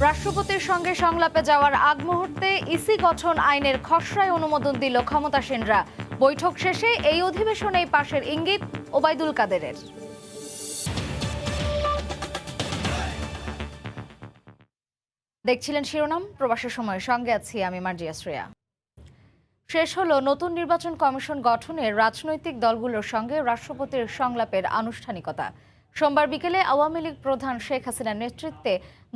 রাষ্ট্রপতির সঙ্গে সংলাপে যাওয়ার আগ মুহূর্তে ইসি গঠন আইনের খসড়ায় অনুমোদন দিল ক্ষমতাসীনরা। বৈঠক শেষে এই অধিবেশনেই পাশের ইঙ্গিত ওবায়দুল কাদেরের। দেখছিলেন শিরোনাম, প্রবাসের সময় সঙ্গে আছি আমি মার্জিয়া শ্রেয়া। শেষ হলো নতুন নির্বাচন কমিশন গঠনের রাজনৈতিক দলগুলোর সঙ্গে রাষ্ট্রপতির সংলাপের আনুষ্ঠানিকতা। সোমবার বিকেলে আওয়ামী লীগ প্রধান শেখ হাসিনার নেতৃত্বে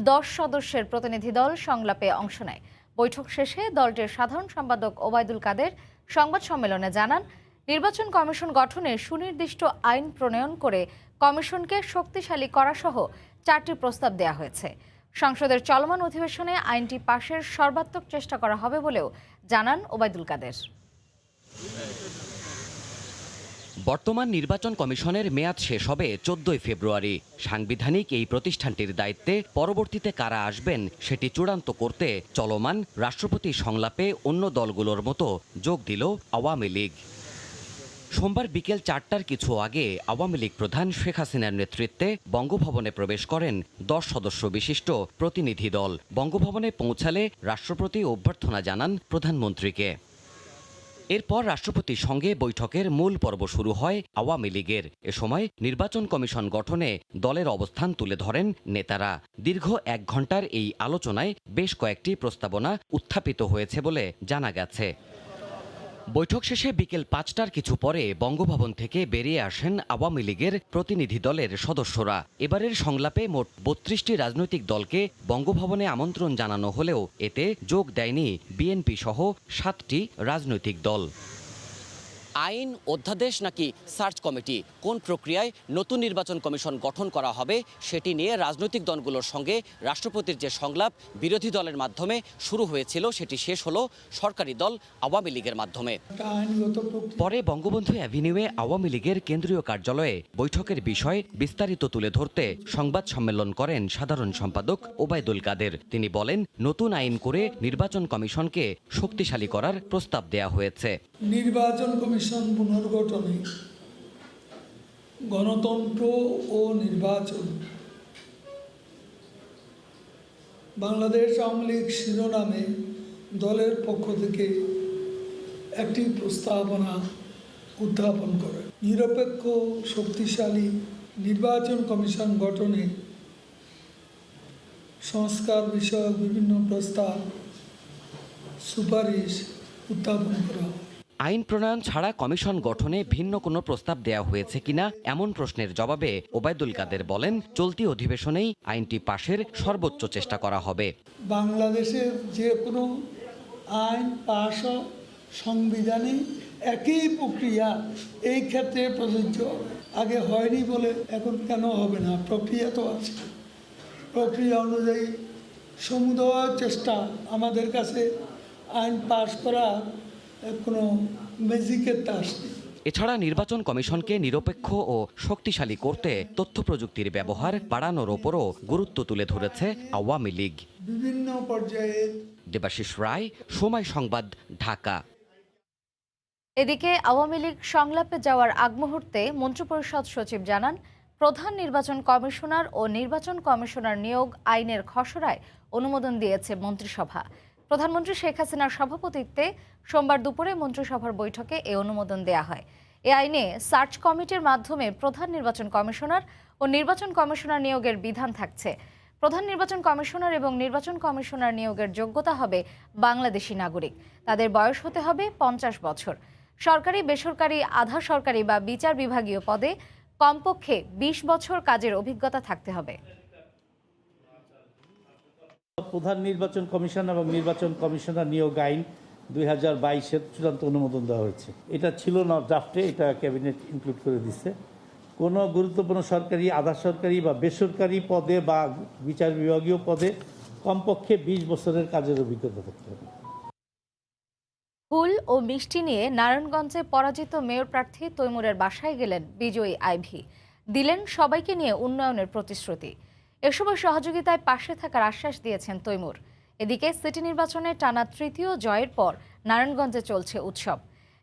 10 সদস্যের প্রতিনিধি দল সংলাপে অংশ নেয়। বৈঠক শেষে দলটির সাধারণ সম্পাদক ওবায়দুল কাদের সংবাদ সম্মেলনে জানান, নির্বাচন কমিশন গঠনে সুনির্দিষ্ট আইন প্রণয়ন করে কমিশনকে শক্তিশালী করা সহ 4টি প্রস্তাব দেওয়া হয়েছে। সংসদের চলমান অধিবেশনে আইনটি পাশের সর্বাত্মক চেষ্টা করা হবে বলেও জানান ওবায়দুল কাদের। বর্তমান নির্বাচন কমিশনের মেয়াদ শেষ হবে 14 ফেব্রুয়ারি। সাংবিধানিক এই প্রতিষ্ঠানটির দায়িত্বে পরবর্তীতে কারা আসবেন সেটি চূড়ান্ত করতে চলমান রাষ্ট্রপতি সংলাপে অন্য দলগুলোর মতো যোগ দিল আওয়ামী লীগ। সোমবার বিকেল 4টার কিছু আগে আওয়ামী লীগ প্রধান শেখ হাসিনার নেতৃত্বে বঙ্গভবনে প্রবেশ করেন 10 সদস্য বিশিষ্ট প্রতিনিধি দল। বঙ্গভবনে পৌঁছালে রাষ্ট্রপতি অভ্যর্থনা জানান প্রধানমন্ত্রীকে। এরপর রাষ্ট্রপতির সঙ্গে বৈঠকের মূল পর্ব শুরু হয় আওয়ামী লীগের। এ সময় নির্বাচন কমিশন গঠনে দলের অবস্থান তুলে ধরেন নেতারা। দীর্ঘ 1 ঘণ্টার এই আলোচনায় বেশ কয়েকটি প্রস্তাবনা উত্থাপিত হয়েছে বলে জানা গেছে। বৈঠক শেষে বিকেল 5টার কিছু পরে বঙ্গভবন থেকে বেরিয়ে আসেন আওয়ামী লীগের প্রতিনিধি দলের সদস্যরা। এবারের সংলাপে মোট 32টি রাজনৈতিক দলকে বঙ্গভবনে আমন্ত্রণ জানানো হলেও এতে যোগ দেয়নি বিএনপি সহ 7টি রাজনৈতিক দল। আইন, অধ্যাদেশ নাকি সার্চ কমিটি, কোন প্রক্রিয়ায় নতুন নির্বাচন কমিশন গঠন করা হবে সেটি নিয়ে রাজনৈতিক দলগুলোর সঙ্গে রাষ্ট্রপতির যে সংলাপ বিরোধী দলের মাধ্যমে শুরু হয়েছিল সেটি শেষ হলো সরকারি দল আওয়ামী লীগের মাধ্যমে। পরে বঙ্গবন্ধু অ্যাভিনিউয়ে আওয়ামী লীগের কেন্দ্রীয় কার্যালয়ে বৈঠকের বিষয় বিস্তারিত তুলে ধরতে সংবাদ সম্মেলন করেন সাধারণ সম্পাদক ওবায়দুল কাদের। তিনি বলেন, নতুন আইন করে নির্বাচন কমিশনকে শক্তিশালী করার প্রস্তাব দেয়া হয়েছে। নির্বাচন কমিশন পুনর্গঠনে গণতন্ত্র ও নির্বাচন বাংলাদেশ আওয়ামী লীগ শিরোনামে দলের পক্ষ থেকে একটি প্রস্তাবনা উত্থাপন করে নিরপেক্ষ শক্তিশালী নির্বাচন কমিশন গঠনে সংস্কার বিষয়ক বিভিন্ন প্রস্তাব সুপারিশ উত্থাপন করা হয়। আইন প্রণয়ন ছাড়া কমিশন গঠনে ভিন্ন কোনো প্রস্তাব দেয়া হয়েছে কিনা এমন প্রশ্নের জবাবে ওবায়দুল কাদের বলেন, চলতি অধিবেশনেই আইনটি পাশের সর্বোচ্চ চেষ্টা করা হবে। বাংলাদেশের যে কোনো আইন পাশ সংবিধানে একই প্রক্রিয়া এই ক্ষেত্রে প্রযোজ্য। আগে হয়নি বলে এখন কেন হবে না? প্রক্রিয়া তো আছে। প্রক্রিয়া অনুযায়ী সমুদয় চেষ্টা আমাদের কাছে আইন পাশ করা কোনো ম্যাজিকের তাস নেই। এছাড়া নির্বাচন কমিশনকে নিরপেক্ষ ও শক্তিশালী করতে তথ্য প্রযুক্তির ব্যবহার বাড়ানোর ওপরও গুরুত্ব তুলে ধরেছে আওয়ামী লীগ। বিভিন্ন পর্যায়ে। দেবাশিস রায়, সময় সংবাদ, ঢাকা। এদিকে আওয়ামী লীগ সংলাপে যাওয়ার আগ মুহূর্তে মন্ত্রিপরিষদ সচিব জানান, প্রধান নির্বাচন কমিশনার ও নির্বাচন কমিশনার নিয়োগ আইনের খসড়ায় অনুমোদন দিয়েছে মন্ত্রিসভা। প্রধানমন্ত্রী শেখ হাসিনার সভাপতিত্বে সোমবার দুপুরে মন্ত্রিসভার বৈঠকে এ অনুমোদন দেয়া হয়। এ আইনে সার্চ কমিটির মাধ্যমে প্রধান নির্বাচন কমিশনার ও নির্বাচন কমিশনার নিয়োগের বিধান থাকছে। প্রধান নির্বাচন কমিশনার এবং নির্বাচন কমিশনার নিয়োগের যোগ্যতা হবে বাংলাদেশি নাগরিক। তাদের বয়স হতে হবে 50 বছর। সরকারি, বেসরকারি, আধা সরকারি বা বিচার বিভাগীয় পদে কমপক্ষে 20 বছর কাজের অভিজ্ঞতা থাকতে হবে। প্রধান নির্বাচন কমিশন এবং নির্বাচন কমিশনার নিয়োগ আইন 2022-এর চূড়ান্ত অনুমোদন দেওয়া হয়েছে। এটা ছিল না ড্রাফটে, এটা ক্যাবিনেট ইনক্লুড করে দিচ্ছে। কোনো গুরুত্বপূর্ণ সরকারি, আধা সরকারি বা বেসরকারি পদে বা বিচার বিভাগীয় পদে কমপক্ষে 20 বছরের কাজের অভিজ্ঞতা থাকতে হবে। ফুল ও মিষ্টি নিয়ে নারায়ণগঞ্জে পরাজিত মেয়র প্রার্থী তৈমুরের বাসায় গেলেন বিজয়ী আইভী। দিলেন সবাইকে নিয়ে উন্নয়নের প্রতিশ্রুতি। এসবের সহযোগিতায় পাশে থাকার আশ্বাস দিয়েছেন তৈমুর। এদিকে সিটি নির্বাচনে টানা 3য় জয়ের পর নারায়ণগঞ্জে চলছে উৎসব।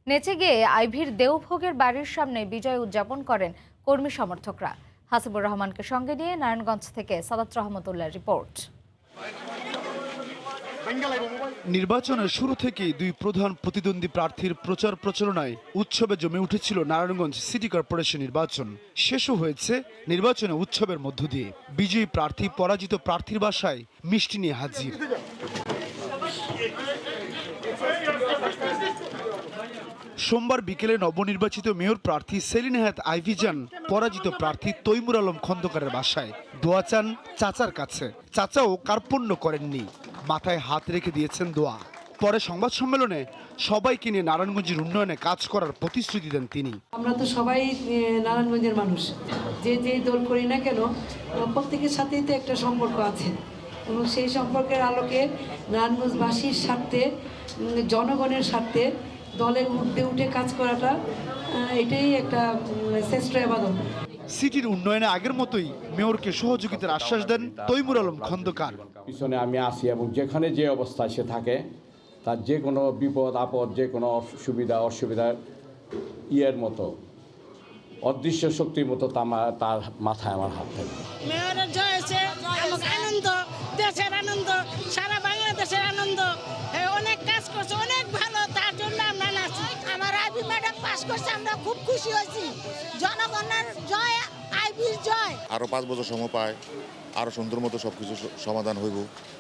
নেচে গিয়ে আইভীর দেওভোগের বাড়ির সামনে বিজয় উদযাপন করেন কর্মী সমর্থকরা। হাসিবুর রহমানকে সঙ্গে নিয়ে নারায়ণগঞ্জ থেকে সাদাত রহমতুল্লাহর রিপোর্ট। নির্বাচনের শুরু থেকেই দুই প্রধান প্রতিদ্বন্দ্বী প্রার্থীর প্রচার প্রচারণায় উৎসবে জমে উঠেছিল নারায়ণগঞ্জ সিটি কর্পোরেশন নির্বাচন। শেষও হয়েছে নির্বাচনে উৎসবের মধ্য দিয়ে। বিজয়ী প্রার্থী পরাজিত প্রার্থীর বাসায় মিষ্টি নিয়ে হাজির। সোমবার বিকেলে নবনির্বাচিত মেয়র প্রার্থী সেলিনা হায়াৎ আইভি যান পরাজিত প্রার্থী তৈমুর আলম খন্দকারের বাসায়। দোয়া চান চাচার কাছে। চাচাও কার্পণ্য করেননি, মাথায় হাত রেখে দিয়েছেন দোয়া। পরে সংবাদ সম্মেলনে সবাইকে নিয়ে নারায়ণগঞ্জের উন্নয়নে কাজ করার প্রতিশ্রুতি দেন তিনি। আমরা তো সবাই নারায়ণগঞ্জের মানুষ, যে দল করি না কেন প্রত্যেকের সাথেই তো একটা সম্পর্ক আছে এবং সেই সম্পর্কের আলোকে নারায়ণগঞ্জবাসীর স্বার্থে, জনগণের স্বার্থে দলের ঊর্ধ্বে উঠে কাজ করাটা এটাই একটা শ্রেষ্ঠ ইবাদত। সিটির উন্নয়নে আগের মতোই মেয়রকে সহযোগিতার আশ্বাস দেন তৈমুর আলম খন্দকার। পিছনে আমি আসি এবং যেখানে যে অবস্থায় সে থাকে তার যে কোনো বিপদ আপদ, যে কোনো সুবিধা অসুবিধার ইয়ের মতো অদৃশ্য শক্তির মতো তার মাথায় আমার হাত থাকে। মেয়রের জয় হয়েছে, আমাকে আনন্দ, দেশের আনন্দ, সারা বাংলাদেশের আনন্দ। অনেক কাজ করছে, অনেক ভালো, তার জন্য আমরা নাচি। আমার আইবি ম্যাডাম পাস করছে, আমরা খুব খুশি হয়েছি। জনগণের জয়, আইবির জয়। আরো 5 বছর সময় পায়, আরো সুন্দর মতো সবকিছু সমাধান হইব,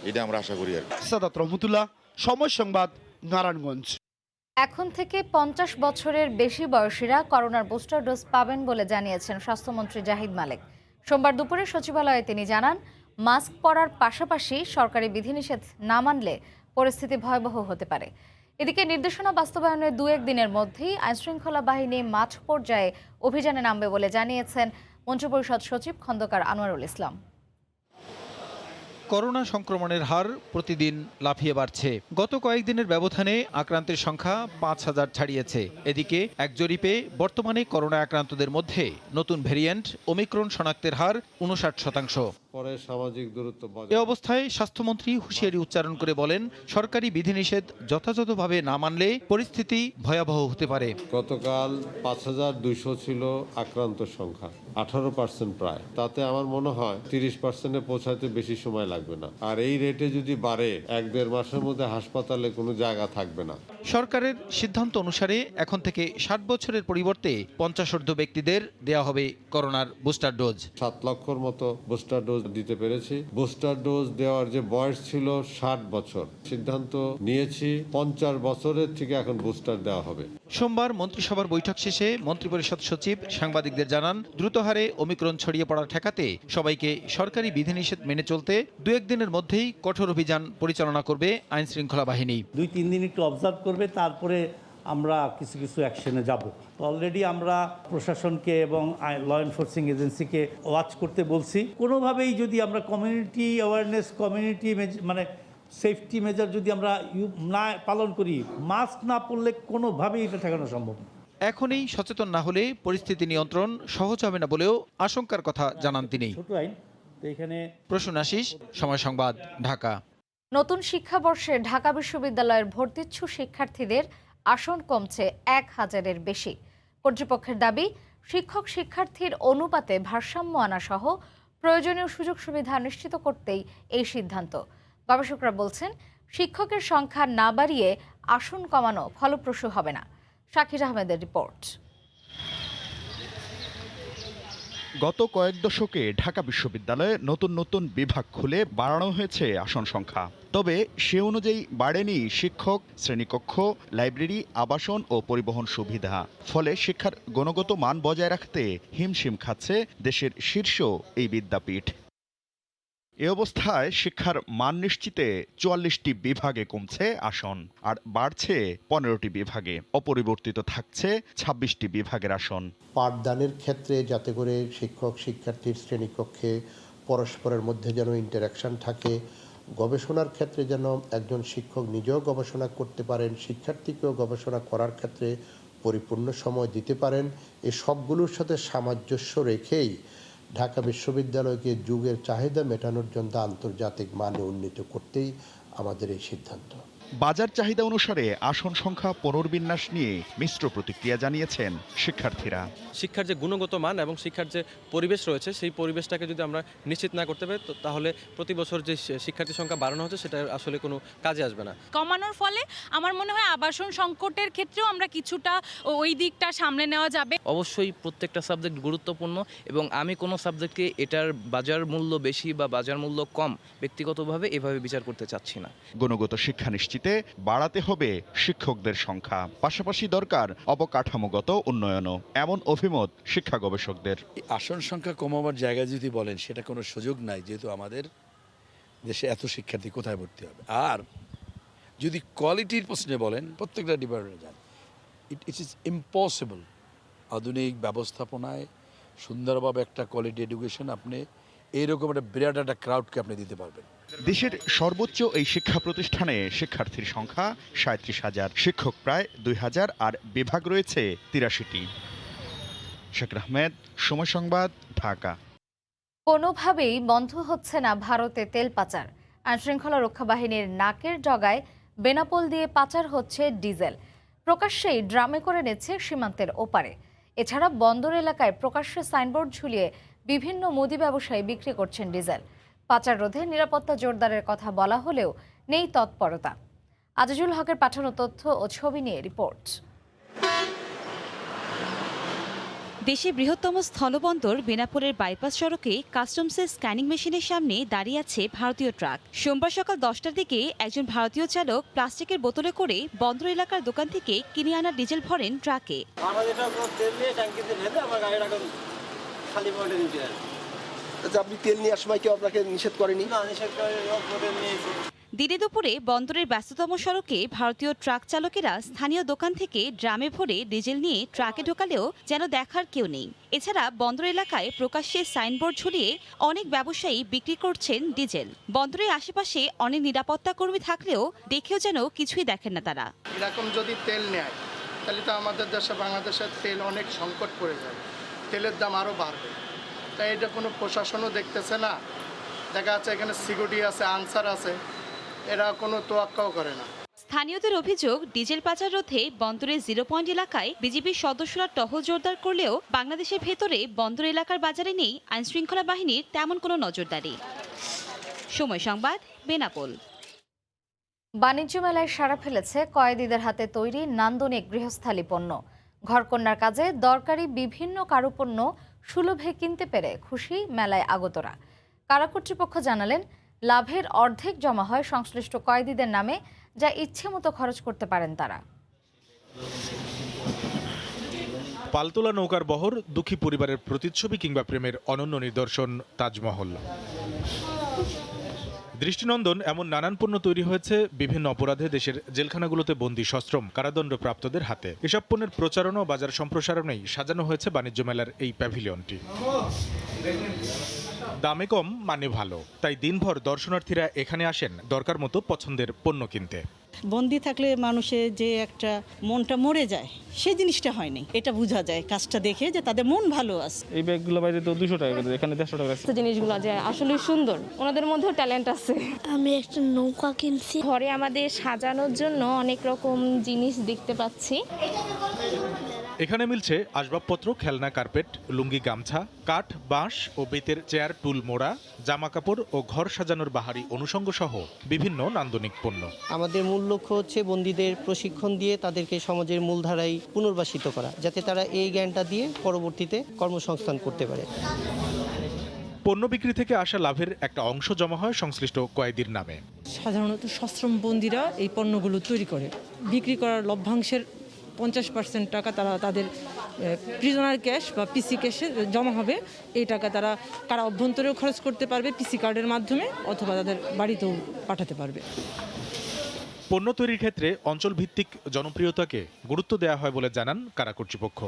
এটা আমরা আশা করি। আর সাদাত রহমতুল্লাহ, সময় সংবাদ, নারায়ণগঞ্জ। এখন থেকে 50 বছরের বেশি বয়সীরা করোনার বুস্টার ডোজ পাবেন বলে জানিয়েছেন স্বাস্থ্যমন্ত্রী জাহিদ মালেক। সোমবার দুপুরে সচিবালয়ে তিনি জানান, মাস্ক পরার পাশাপাশি সরকারি বিধিনিষেধ না মানলে পরিস্থিতি ভয়াবহ হতে পারে। এদিকে নির্দেশনা বাস্তবায়নের 2-1 দিনের মধ্যেই আইনশৃঙ্খলা বাহিনী মাঠ পর্যায়ে অভিযানে নামবে বলে জানিয়েছেন মন্ত্রিপরিষদ সচিব খন্দকার আনোয়ারুল ইসলাম। করোনা সংক্রমণের হার প্রতিদিন লাফিয়ে বাড়ছে। গত কয়েকদিনের ব্যবধানে আক্রান্তের সংখ্যা 5000 ছাড়িয়েছে। এদিকে এক জরিপে বর্তমানে করোনা আক্রান্তদের মধ্যে নতুন ভেরিয়েন্ট ওমিক্রন শনাক্তের হার 59%। সামাজিক দূরত্ব এ অবস্থায় স্বাস্থ্যমন্ত্রী হুঁশিয়ারি উচ্চারণ করে বলেন, সরকারি বিধিনিষেধ যথাযথভাবে না মানলে পরিস্থিতি ভয়াবহ হতে পারে। গতকাল 5200 ছিল আক্রান্ত সংখ্যা, 18% প্রায়। তাতে আমার মনে হয় 30% পৌঁছাতে বেশি সময় লাগবে না। আর এই রেটে যদি বাড়ে 1-1.5 মাসের মধ্যে হাসপাতালে কোনো জায়গা থাকবে না। সরকারের সিদ্ধান্ত অনুসারে এখন থেকে 60 বছরের পরিবর্তে 50 ঊর্ধ্ব ব্যক্তিদের দেয়া হবে করোনার বুস্টার ডোজ। 7 লক্ষর মতো বুস্টার ডোজ দিতে পেরেছি। বুস্টার ডোজ দেওয়ার যে বয়স ছিল 60 বছর, সিদ্ধান্ত নিয়েছি 50 বছরের থেকে এখন বুস্টার দেওয়া হবে। সোমবার মন্ত্রিসভার বৈঠক শেষে মন্ত্রিপরিষদ সচিব সাংবাদিকদের জানান, দ্রুত হারে ওমিক্রন ছড়িয়ে পড়া ঠেকাতে সবাইকে সরকারি বিধিনিষেধ মেনে চলতে 2-1 দিনের মধ্যেই কঠোর অভিযান পরিচালনা করবে আইন শৃঙ্খলা বাহিনী। 2-3 দিন একটু অবজার্ভ করবে, তারপরে আমরা কিছু অ্যাকশনে যাব। অলরেডি আমরা প্রশাসনকে এবং ল এনফোর্সিং এজেন্সিকে ওয়াচ করতে বলছি। কোনোভাবেই যদি আমরা কমিউনিটি অ্যাওয়ারনেস, মানে সেফটি মেজার যদি আমরা না পালন করি, মাস্ক না পরলে কোনোভাবেই এটা ঠেকানো সম্ভব না। এখনই সচেতন না হলে পরিস্থিতি নিয়ন্ত্রণ সহজ হবে না বলেও আশঙ্কার কথা জানান তিনি। প্রসূন আশিস, সময় সংবাদ, ঢাকা। নতুন শিক্ষাবর্ষে ঢাকা বিশ্ববিদ্যালয়ের ভর্তিচ্ছু শিক্ষার্থীদের আসন কমছে 1000-এর বেশি। কর্তৃপক্ষের দাবি, শিক্ষক শিক্ষার্থীর অনুপাতে ভারসাম্য আনা সহ প্রয়োজনীয় সুযোগ সুবিধা নিশ্চিত করতেই এই সিদ্ধান্ত। গবেষকরা বলছেন, শিক্ষকের সংখ্যা না বাড়িয়ে আসন কমানো ফলপ্রসূ হবে না। শাকির আহমেদের রিপোর্ট। গত কয়েক দশকে ঢাকা বিশ্ববিদ্যালয়ে নতুন নতুন বিভাগ খুলে বাড়ানো হয়েছে আসন সংখ্যা। তবে সে অনুযায়ী বাড়েনি শিক্ষক, শ্রেণীকক্ষ, লাইব্রেরি, আবাসন ও পরিবহন সুবিধা। ফলে শিক্ষার গুণগত মান বজায় রাখতে হিমশিম খাচ্ছে দেশের শীর্ষ এই বিদ্যাপীঠ। এ অবস্থায় শিক্ষার মান নিশ্চিতে 44টি বিভাগে কমছে আসন, আর বাড়ছে 15টি বিভাগে। অপরিবর্তিত থাকছে 26টি বিভাগের আসন। পাঠদানের ক্ষেত্রে যাতে করে শিক্ষক শিক্ষার্থীর শ্রেণীকক্ষে পরস্পরের মধ্যে যেন ইন্টারাকশন থাকে, গবেষণার ক্ষেত্রে যেন একজন শিক্ষক নিজেও গবেষণা করতে পারেন, শিক্ষার্থীকেও গবেষণা করার ক্ষেত্রে পরিপূর্ণ সময় দিতে পারেন, এই সবগুলোর সাথে সামঞ্জস্য রেখেই ঢাকা বিশ্ববিদ্যালয়কে যুগের চাহিদা মেটানোর জন্য আন্তর্জাতিক মানে উন্নীত করতেই আমাদের এই সিদ্ধান্ত। বাজার চাহিদা অনুসারে আসন সংখ্যা পুনর্বিন্যাস নিয়ে মিশ্র প্রতিক্রিয়া জানিয়েছেন শিক্ষার্থীরা। শিক্ষার যে গুণগত মান এবং শিক্ষার যে পরিবেশ রয়েছে সেই পরিবেশটাকে যদি আমরা নিশ্চিত না করতে পারি তাহলে প্রতি বছর যে শিক্ষার্থী সংখ্যা বাড়ানো হচ্ছে সেটা আসলে কোনো কাজে আসবে না। কমানোর ফলে আমার মনে হয় আবাসন সংকটের ক্ষেত্রেও আমরা কিছুটা ওই দিকটা সামনে নেওয়া যাবে। অবশ্যই প্রত্যেকটা সাবজেক্ট গুরুত্বপূর্ণ এবং আমি কোনো সাবজেক্টকে এটার বাজার মূল্য বেশি বা বাজার মূল্য কম ব্যক্তিগতভাবে এভাবে বিচার করতে চাচ্ছি না। গুণগত শিক্ষা নিশ্চিতে বাড়াতে হবে শিক্ষকদের সংখ্যা, পাশাপাশি দরকার অবকাঠামোগত উন্নয়নও, এমন অভিমত শিক্ষা গবেষকদের। আসন সংখ্যা কমাবার জায়গা যদি বলেন সেটা কোনো সুযোগ নাই, যেহেতু আমাদের দেশে এত শিক্ষার্থী কোথায় ভর্তি হবে। আর যদি কোয়ালিটির প্রশ্নে বলেন প্রত্যেকটা ডিপার্টমেন্টে যান, ইট ইজ ইম্পসিবল আধুনিক ব্যবস্থাপনায় সুন্দরভাবে একটা কোয়ালিটি এডুকেশন আপনি এইরকম একটা বিরাট একটা ক্রাউডকে আপনি দিতে পারবেন। দেশের সর্বোচ্চ এই শিক্ষা প্রতিষ্ঠানে শিক্ষার্থীর সংখ্যা ৩৭,০০০, শিক্ষক প্রায় ২,০০০ আর বিভাগ রয়েছে ৮৩টি। শাকির আহমেদ, সময় সংবাদ, ঢাকা। কোনোভাবেই বন্ধ হচ্ছে না ভারতে তেল পাচার। আইনশৃঙ্খলা রক্ষা বাহিনীর নাকের ডগায় বেনাপোল দিয়ে পাচার হচ্ছে ডিজেল। প্রকাশ্যেই ড্রামে করে নিচ্ছে সীমান্তের ওপারে। এছাড়া বন্দর এলাকায় প্রকাশ্যে সাইনবোর্ড ঝুলিয়ে বিভিন্ন মুদি ব্যবসায়ী বিক্রি করছেন ডিজেল। পাচার রোধে নিরাপত্তা জোরদারের কথা বলা হলেও নেই তৎপরতা। আজিজুল হকের পাঠানো তথ্য ও ছবি নিয়ে রিপোর্ট। দেশের বৃহত্তম স্থলবন্দর বেনাপোলের বাইপাস সড়কে কাস্টমসের স্ক্যানিং মেশিনের সামনে দাঁড়িয়ে আছে ভারতীয় ট্রাক। সোমবার সকাল 10টার দিকে একজন ভারতীয় চালক প্লাস্টিকের বোতলে করে বন্দর এলাকার দোকান থেকে কিনে আনা ডিজেল ভরেন ট্রাকে। আপনি তেল নেওয়ার সময় কেউ আপনাকে নিষেধ করেনি? দিনে দুপুরে বন্দরের ব্যস্ততম সড়কে ভারতীয় ট্রাক চালকেরা স্থানীয় দোকান থেকে ড্রামে ভরে ডিজেল নিয়ে ট্রাকে ঢোকালেও যেন দেখার কেউ নেই। এছাড়া বন্দর এলাকায় প্রকাশ্যে সাইনবোর্ড ঝুলিয়ে অনেক ব্যবসায়ী বিক্রি করছেন ডিজেল। বন্দরের আশেপাশে অনেক নিরাপত্তা কর্মী থাকলেও দেখেও যেন কিছুই দেখেন না তারা। এরকম যদি তেল নেয় তাহলে তো আমাদের দেশে বাংলাদেশের তেল অনেক সংকট পড়ে যাবে, তেলের দাম আরও বাড়বে। তাই এটা কোনো প্রশাসনও দেখতেছে না। দেখা যাচ্ছে এখানে সিকিউরিটি আছে, আনসার আছে, এরা কোনো তোয়াক্কাও করে না। স্থানীয়দের অভিযোগ, ডিজেল পাচার রোধে বন্দরের 0 পয়েন্ট এলাকায় বিজিবির সদস্যরা টহল জোরদার করলেও বাংলাদেশের ভেতরে বন্দর এলাকার বাজারে নেই আইনশৃঙ্খলা বাহিনীর তেমন কোনো নজরদারি। সময় সংবাদ, বেনাপোল। বাণিজ্য মেলায় সাড়া ফেলেছে কয়েদিদের হাতে তৈরি নান্দনিক গৃহস্থালী পণ্য। ঘরকন্যার কাজে দরকারি বিভিন্ন কারুপণ্য সুলভে কিনতে পেরে খুশি মেলায় আগতরা। কারা কর্তৃপক্ষ জানালেন, লাভের অর্ধেক জমা হয় সংশ্লিষ্ট কয়েদিদের নামে, যা ইচ্ছে মতো খরচ করতে পারেন তারা। পালতোলা নৌকার বহর, দুঃখী পরিবারের প্রতিচ্ছবি কিংবা প্রেমের অনন্য নিদর্শন তাজমহল। দৃষ্টিনন্দন এমন নানান পণ্য তৈরি হয়েছে বিভিন্ন অপরাধে দেশের জেলখানাগুলোতে বন্দী সশ্রম কারাদণ্ডপ্রাপ্তদের হাতে। এসব পণ্যের প্রচারণা ও বাজার সম্প্রসারণেই সাজানো হয়েছে বাণিজ্য মেলার এই প্যাভিলিয়নটি। দামে কম, মানে ভালো, তাই দিনভর দর্শনার্থীরা এখানে আসেন দরকার মতো পছন্দের পণ্য কিনতে। বন্দি থাকলে মানুষের যে একটা মনটা মরে যায়, সেই জিনিসটা হয়নি। এটা বোঝা যায় কাজটা দেখে যে তাদের মন ভালো আছে। এই ব্যাগগুলো বাইরে তো 200 টাকা করে, এখানে 150 টাকা আছে। জিনিসগুলো যে আসলে সুন্দর, ওনাদের মধ্যেও ট্যালেন্ট আছে। আমি একটা নৌকা কিনছি। ঘরে আমাদের সাজানোর জন্য অনেক রকম জিনিস দেখতে পাচ্ছি। এখানে মিলছে আসবাবপত্র, খেলনা, কার্পেট, লুঙ্গি, গামছা, কাঠ, বাঁশ ও বেতের চেয়ার, টুল, মোড়া, জামা কাপড় ও ঘর সাজানোর বাহারি অনুষঙ্গ সহ বিভিন্ন নান্দনিক পণ্য। আমাদের মূল লক্ষ্য হচ্ছে বন্দীদের প্রশিক্ষণ দিয়ে তাদেরকে সমাজের মূলধারায় পুনর্বাসিত করা, যাতে তারা এই জ্ঞানটা দিয়ে পরবর্তীতে কর্মসংস্থান করতে পারে। পণ্য বিক্রি থেকে আসা লাভের একটা অংশ জমা হয় সংশ্লিষ্ট কয়েদির নামে। সাধারণত সশ্রম বন্দীরা এই পণ্যগুলো তৈরি করে, বিক্রি করার লভ্যাংশের 50% টাকা তারা তাদের প্রিজনার ক্যাশ বা পিসি ক্যাশে জমা হবে। এই টাকা তারা কারা অভ্যন্তরেও খরচ করতে পারবে পিসি কার্ডের মাধ্যমে, অথবা তাদের বাড়িতেও পাঠাতে পারবে। পণ্য তৈরির ক্ষেত্রে অঞ্চলভিত্তিক জনপ্রিয়তাকে গুরুত্ব দেওয়া হয় বলে জানান কারা কর্তৃপক্ষ।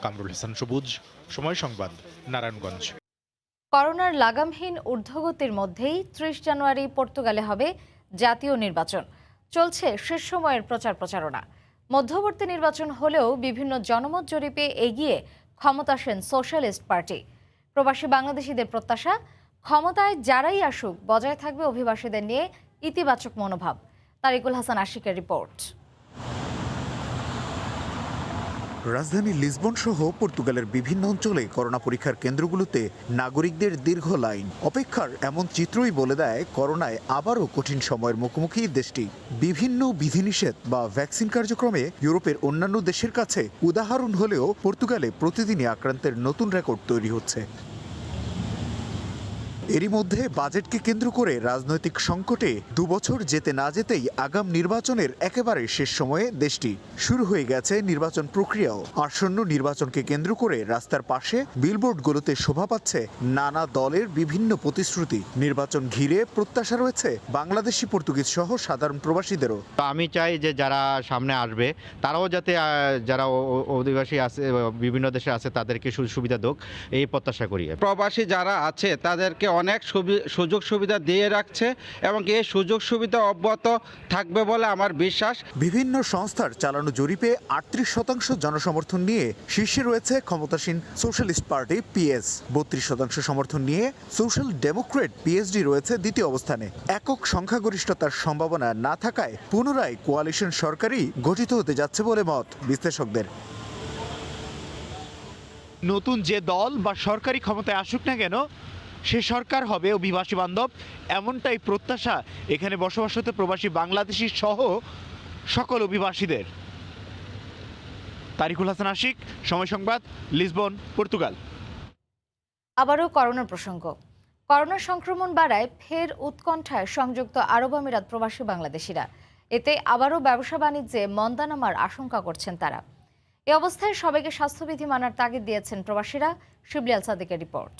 কামরুল হাসান সবুজ, সময় সংবাদ, নারায়ণগঞ্জ। করোনার লাগামহীন ঊর্ধ্বগতির মধ্যেই 30 জানুয়ারি পর্তুগালে হবে জাতীয় নির্বাচন। চলছে শেষ সময়ের প্রচারণা। মধ্যবর্তী নির্বাচন হলেও বিভিন্ন জনমত জরিপে এগিয়ে ক্ষমতাসীন সোশ্যালিস্ট পার্টি। প্রবাসী বাংলাদেশিদের প্রত্যাশা, ক্ষমতায় যারাই আসুক বজায় থাকবে অভিবাসীদের নিয়ে ইতিবাচক মনোভাব। তারিকুল হাসান আশিকের রিপোর্ট। রাজধানী লিসবন সহ পর্তুগালের বিভিন্ন অঞ্চলে করোনা পরীক্ষার কেন্দ্রগুলোতে নাগরিকদের দীর্ঘ লাইন। অপেক্ষার এমন চিত্রই বলে দেয় করোনায় আবারও কঠিন সময়ের মুখোমুখি দেশটি। বিভিন্ন বিধিনিষেধ বা ভ্যাকসিন কার্যক্রমে ইউরোপের অন্যান্য দেশের কাছে উদাহরণ হলেও পর্তুগালে প্রতিদিনই আক্রান্তের নতুন রেকর্ড তৈরি হচ্ছে। এরই মধ্যে বাজেটকে কেন্দ্র করে রাজনৈতিক সংকটে 2 বছর যেতে না যেতেই আগাম নির্বাচনের একেবারে শেষ সময়ে দেশটি। শুরু হয়ে গেছে নির্বাচন প্রক্রিয়াও। আসন্ন নির্বাচনকে কেন্দ্র করে রাস্তার পাশে বিলবোর্ডগুলোতে শোভা পাচ্ছে নানা দলের বিভিন্ন প্রতিশ্রুতি। নির্বাচন ঘিরে প্রত্যাশা রয়েছে বাংলাদেশি পর্তুগিজ সহ সাধারণ প্রবাসীদেরও। আমি চাই যে যারা সামনে আসবে তারাও যাতে যারা অধিবাসী আছে বিভিন্ন দেশে আছে তাদেরকে সুবিধা হোক, এই প্রত্যাশা করি। প্রবাসী যারা আছে তাদেরকে অনেক সুযোগ সুবিধা দিয়ে রাখছে এবং এই সুযোগ সুবিধা অব্যাহত থাকবে বলে আমার বিশ্বাস। বিভিন্ন সংস্থার চালানো জরিপে 38% জনসমর্থন নিয়ে শীর্ষে রয়েছে ক্ষমতাসীন সোশ্যালিস্ট পার্টি পিএস। 32% সমর্থন নিয়ে সোশ্যাল ডেমোক্রেট পিএসডি রয়েছে দ্বিতীয় অবস্থানে। একক সংখ্যাগরিষ্ঠতার সম্ভাবনা না থাকায় পুনরায় কোয়ালিশন সরকারই গঠিত হতে যাচ্ছে বলে মত বিশ্লেষকদের। নতুন যে দল বা সরকারি ক্ষমতায় আসুক না কেন, সে সরকার হবে অভিবাসী বান্ধব, এমনটাই প্রত্যাশা এখানে বসবাসরত প্রবাসী বাংলাদেশি সহ সকল অভিবাসীদের। তারিকুল হাসান আশিক, সময় সংবাদ, লিসবন, পর্তুগাল। আবারও করোনার প্রসঙ্গ। করোনা সংক্রমণ বাড়ায় ফের উৎকণ্ঠায় সংযুক্ত আরব আমিরাত প্রবাসী বাংলাদেশিরা। এতে আবারও ব্যবসা বাণিজ্যে মন্দা নামার আশঙ্কা করছেন তারা। এ অবস্থায় সবাইকে স্বাস্থ্যবিধি মানার তাগিদ দিয়েছেন প্রবাসীরা। শিবলি আল সাদিকের রিপোর্ট।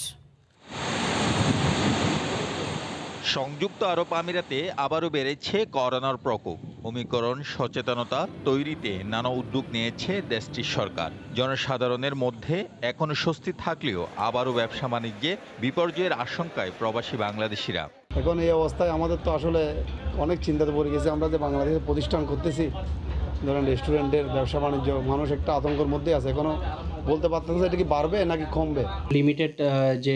সংযুক্ত আরব আমিরাতে আবারও বেড়েছে করোনার প্রকোপ। ওমিক্রন সচেতনতা তৈরিতে নানা উদ্যোগ নিয়েছে দেশটির সরকার। জনসাধারণের মধ্যে এখনো স্বস্তি থাকলেও আবারও ব্যবসা বাণিজ্যে বিপর্যয়ের আশঙ্কায় প্রবাসী বাংলাদেশিরা। এখন এই অবস্থায় আমাদের তো আসলে অনেক চিন্তাতে পড়ে গেছে। আমরা যে বাংলাদেশে প্রতিষ্ঠান করতেছি, ধরেন রেস্টুরেন্টের ব্যবসা বাণিজ্য, মানুষ একটা আতঙ্কের মধ্যে আছে। এখনো বলতে পারতেন যে এটা কি বাড়বে নাকি কমবে। লিমিটেড যে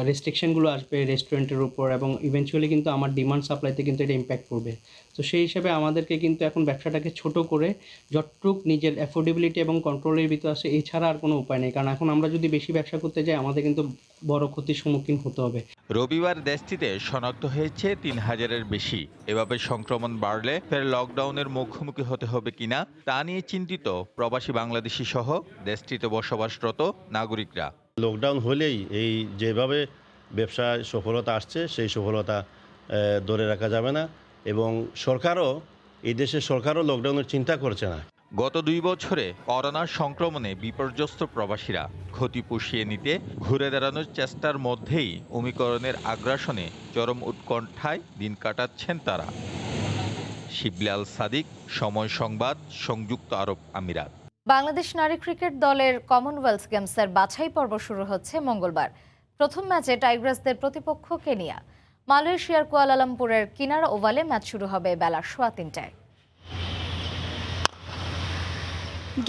রেস্ট্রিকশনগুলো আসবে রেস্টুরেন্টের উপর এবং ইভেনচুয়ালি কিন্তু আমার ডিমান্ড সাপ্লাইতে কিন্তু এটা ইম্প্যাক্ট করবে। তো সেই হিসাবে আমাদেরকে কিন্তু এখন ব্যবসাটাকে ছোট করে যতটুক নিজের অ্যাফোর্ডেবিলিটি এবং কন্ট্রোলের ভিতরে আসে এছাড়া আর কোনো উপায় নেই। কারণ এখন আমরা যদি বেশি ব্যবসা করতে যাই আমাদের কিন্তু বড় ক্ষতির সম্মুখীন হতে হবে। রবিবার দেশটিতে শনাক্ত হয়েছে 3000-এর বেশি। এভাবে সংক্রমণ বাড়লে ফের লকডাউনের মুখোমুখি হতে হবে কিনা তা নিয়ে চিন্তিত প্রবাসী বাংলাদেশি সহ দেশটিতে বসবাসরত নাগরিকরা। লকডাউন হলেই এই যেভাবে ব্যবসায় সফলতা আসছে সেই সফলতা ধরে রাখা যাবে না এবং সরকারও এই দেশের সরকারও লকডাউনের চিন্তা করছে না। গত 2 বছরে করোনার সংক্রমণে বিপর্যস্ত প্রবাসীরা ক্ষতি পুষিয়ে নিতে ঘুরে দাঁড়ানোর চেষ্টার মধ্যেই ওমিক্রনের আগ্রাসনে চরম উৎকণ্ঠায় দিন কাটাচ্ছেন তারা। শিবলি আল সাদিক, সময় সংবাদ, সংযুক্ত আরব আমিরাত। বাংলাদেশ নারী ক্রিকেট দলের কমনওয়েলথ গেমসের বাছাই পর্ব শুরু হচ্ছে মঙ্গলবার। প্রথম ম্যাচে টাইগ্রাসদের প্রতিপক্ষ কেনিয়া। মালয়েশিয়ার কুয়ালালামপুরের কিনারা ওভালে ম্যাচ শুরু হবে বেলা 3:15টায়।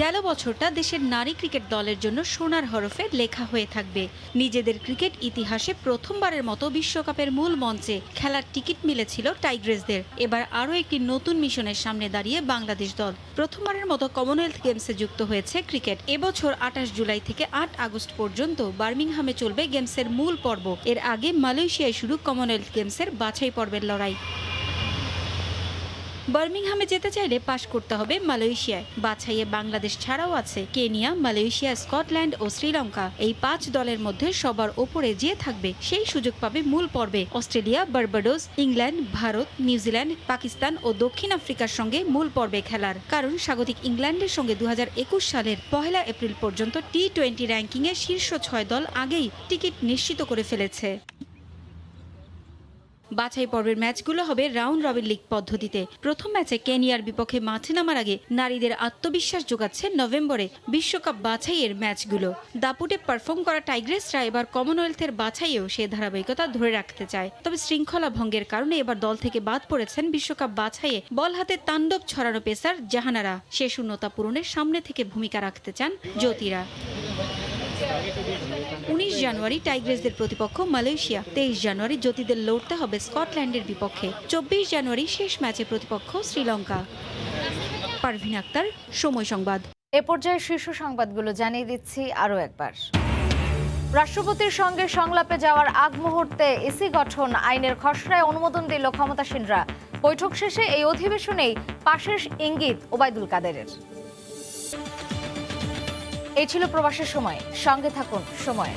গেল বছরটা দেশের নারী ক্রিকেট দলের জন্য সোনার হরফে লেখা হয়ে থাকবে। নিজেদের ক্রিকেট ইতিহাসে প্রথমবারের মতো বিশ্বকাপের মূল মঞ্চে খেলার টিকিট মিলেছিল টাইগ্রেসদের। এবার আরও একটি নতুন মিশনের সামনে দাঁড়িয়ে বাংলাদেশ দল। প্রথমবারের মতো কমনওয়েলথ গেমসে যুক্ত হয়েছে ক্রিকেট। এবছর 28 জুলাই থেকে 8 আগস্ট পর্যন্ত বার্মিংহামে চলবে গেমসের মূল পর্ব। এর আগে মালয়েশিয়ায় শুরু কমনওয়েলথ গেমসের বাছাই পর্বের লড়াই। বার্মিংহামে যেতে চাইলে পাশ করতে হবে মালয়েশিয়ায়। বাছাইয়ে বাংলাদেশ ছাড়াও আছে কেনিয়া, মালয়েশিয়া, স্কটল্যান্ড ও শ্রীলঙ্কা। এই 5 দলের মধ্যে সবার ওপরে যে থাকবে সেই সুযোগ পাবে মূল পর্বে Australia, Barbados, England, Bharat, New Zealand, Pakistan ও দক্ষিণ আফ্রিকার সঙ্গে মূল পর্বে খেলার। কারণ স্বাগতিক ইংল্যান্ডের সঙ্গে 2021 সালের 1 এপ্রিল পর্যন্ত টি-20 র্যাঙ্কিংয়ে শীর্ষ 6 দল আগেই টিকিট নিশ্চিত করে ফেলেছে। বাছাই পর্বের ম্যাচগুলো হবে রাউন্ড রবিন লিগ পদ্ধতিতে। প্রথম ম্যাচে কেনিয়ার বিপক্ষে মাঠে নামার আগে নারীদের আত্মবিশ্বাস যোগাচ্ছে নভেম্বরে বিশ্বকাপ বাছাইয়ের ম্যাচগুলো। দাপুটে পারফর্ম করা টাইগ্রেসরা এবার কমনওয়েলথের বাছাইয়েও সে ধারাবাহিকতা ধরে রাখতে চায়। তবে শৃঙ্খলা ভঙ্গের কারণে এবার দল থেকে বাদ পড়েছেন বিশ্বকাপ বাছাইয়ে বল হাতে তাণ্ডব ছড়ানো পেসার জাহানারা। সে শূন্যতা পূরণের সামনে থেকে ভূমিকা রাখতে চান জ্যোতিরা। 19 জানুয়ারি টাইগ্রেসদের প্রতিপক্ষ মালয়েশিয়া, 23 জানুয়ারি জ্যোতিদের লড়তে হবে স্কটল্যান্ডের বিপক্ষে, 24 জানুয়ারি শেষ ম্যাচে প্রতিপক্ষ শ্রীলঙ্কা। পারভিন আক্তার, সময় সংবাদ। এ পর্যায়ে শীর্ষ সংবাদগুলো জানিয়ে দিচ্ছি আরও একবার। রাষ্ট্রপতির সঙ্গে সংলাপে যাওয়ার আগ মুহূর্তে ইসি গঠন আইনের খসড়ায় অনুমোদন দিল ক্ষমতাসীনরা। বৈঠক শেষে এই অধিবেশনেই পাশের ইঙ্গিত ওবায়দুল কাদেরের। এই ছিল প্রবাসের সময়। সঙ্গে থাকুন সময়।